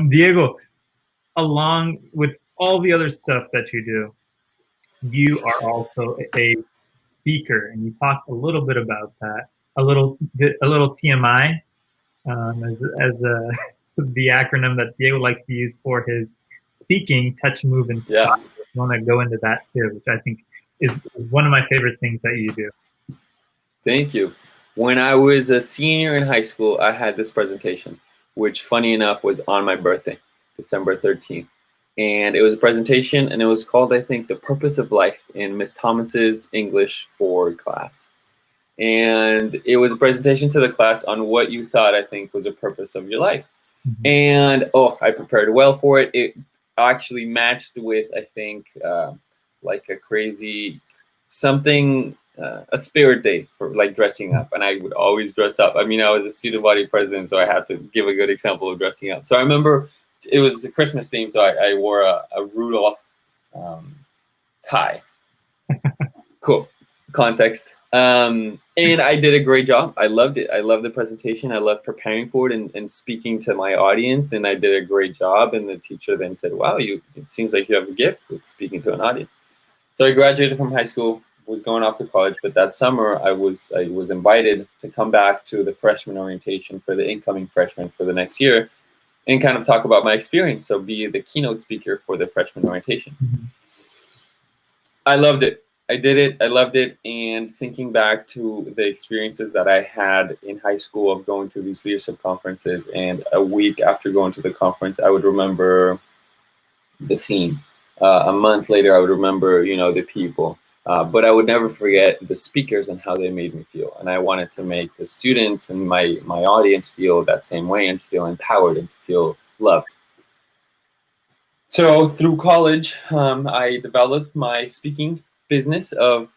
Diego, along with all the other stuff that you do, you are also a speaker, and you talked a little bit about that, a little TMI, as the acronym that Diego likes to use for his speaking, touch, move, inspire. Yeah. I want to go into that too, which I think is one of my favorite things that you do. Thank you. When I was a senior in high school, I had this presentation, which funny enough was on my birthday, December 13th. And it was a presentation, and it was called, I think, The Purpose of Life in Miss Thomas's English 4 class. And it was a presentation to the class on what you thought, I think, was the purpose of your life. Mm-hmm. And, I prepared well for it. It actually matched with, I think, like a crazy something, a spirit day for like dressing up. And I would always dress up. I mean, I was a student body president, so I had to give a good example of dressing up. So I remember it was the Christmas theme, so I wore a Rudolph tie. Cool. Context. And I did a great job. I loved it. I loved the presentation. I loved preparing for it and speaking to my audience, and I did a great job. And the teacher then said, wow, it seems like you have a gift with speaking to an audience. So I graduated from high school, was going off to college, but that summer I was invited to come back to the freshman orientation for the incoming freshmen for the next year and kind of talk about my experience. So be the keynote speaker for the freshman orientation. Mm-hmm. I loved it. I did it. I loved it. And thinking back to the experiences that I had in high school of going to these leadership conferences, and a week after going to the conference, I would remember the theme. A month later, I would remember, the people. But I would never forget the speakers and how they made me feel. And I wanted to make the students and my audience feel that same way and feel empowered and to feel loved. So through college, I developed my speaking business of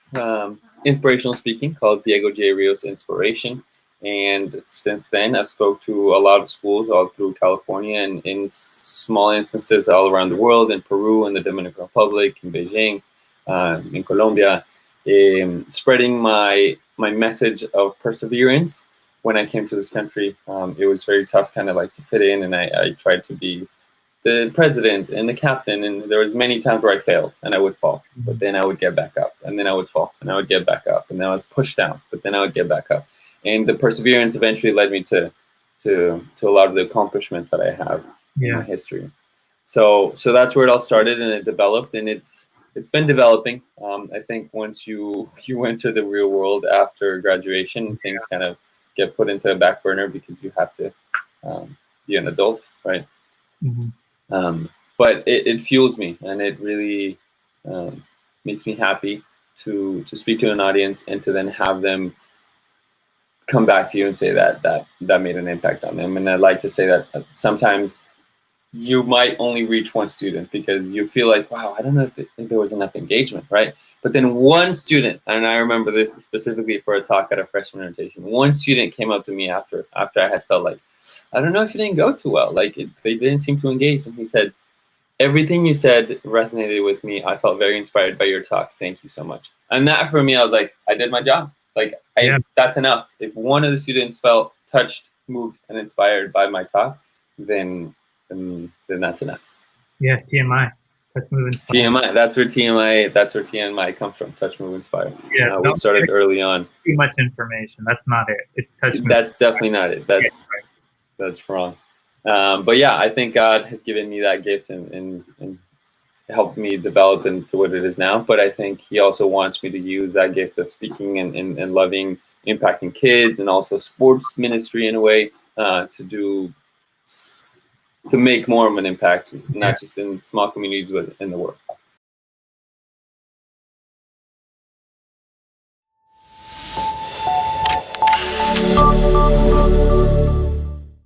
inspirational speaking called Diego J Rios Inspiration. And since then, I've spoke to a lot of schools all through California and in small instances all around the world, in Peru, in the Dominican Republic, in Beijing, in Colombia, spreading my message of perseverance. When I came to this country, it was very tough kind of like to fit in, and I tried to be the president and the captain, and there was many times where I failed and I would fall, but then I would get back up, and then I would fall and I would get back up, and then I was pushed down, but then I would get back up. And the perseverance eventually led me to a lot of the accomplishments that I have in my history. So that's where it all started, and it developed, and it's been developing. I think once you enter the real world after graduation, things kind of get put into the back burner because you have to be an adult, right? Mm-hmm. But it fuels me, and it really makes me happy to speak to an audience and to then have them come back to you and say that made an impact on them. And I like to say that sometimes you might only reach one student because you feel like, wow, I don't know if there was enough engagement, right? But then one student, and I remember this specifically for a talk at a freshman orientation, one student came up to me after I had felt like, I don't know if it didn't go too well. Like they didn't seem to engage. And he said, everything you said resonated with me. I felt very inspired by your talk. Thank you so much. And that for me, I was like, I did my job. Like that's enough. If one of the students felt touched, moved, and inspired by my talk, then that's enough. Yeah, TMI. Touch, move, inspire. TMI. That's where TMI comes from. Touch, move, inspire. Yeah, we started early on. Too much information. That's not it. It's touch. Move, that's definitely not it. That's wrong. But yeah, I think God has given me that gift and helped me develop into what it is now. But I think He also wants me to use that gift of speaking and loving, impacting kids, and also sports ministry in a way to make more of an impact, not just in small communities, but in the world.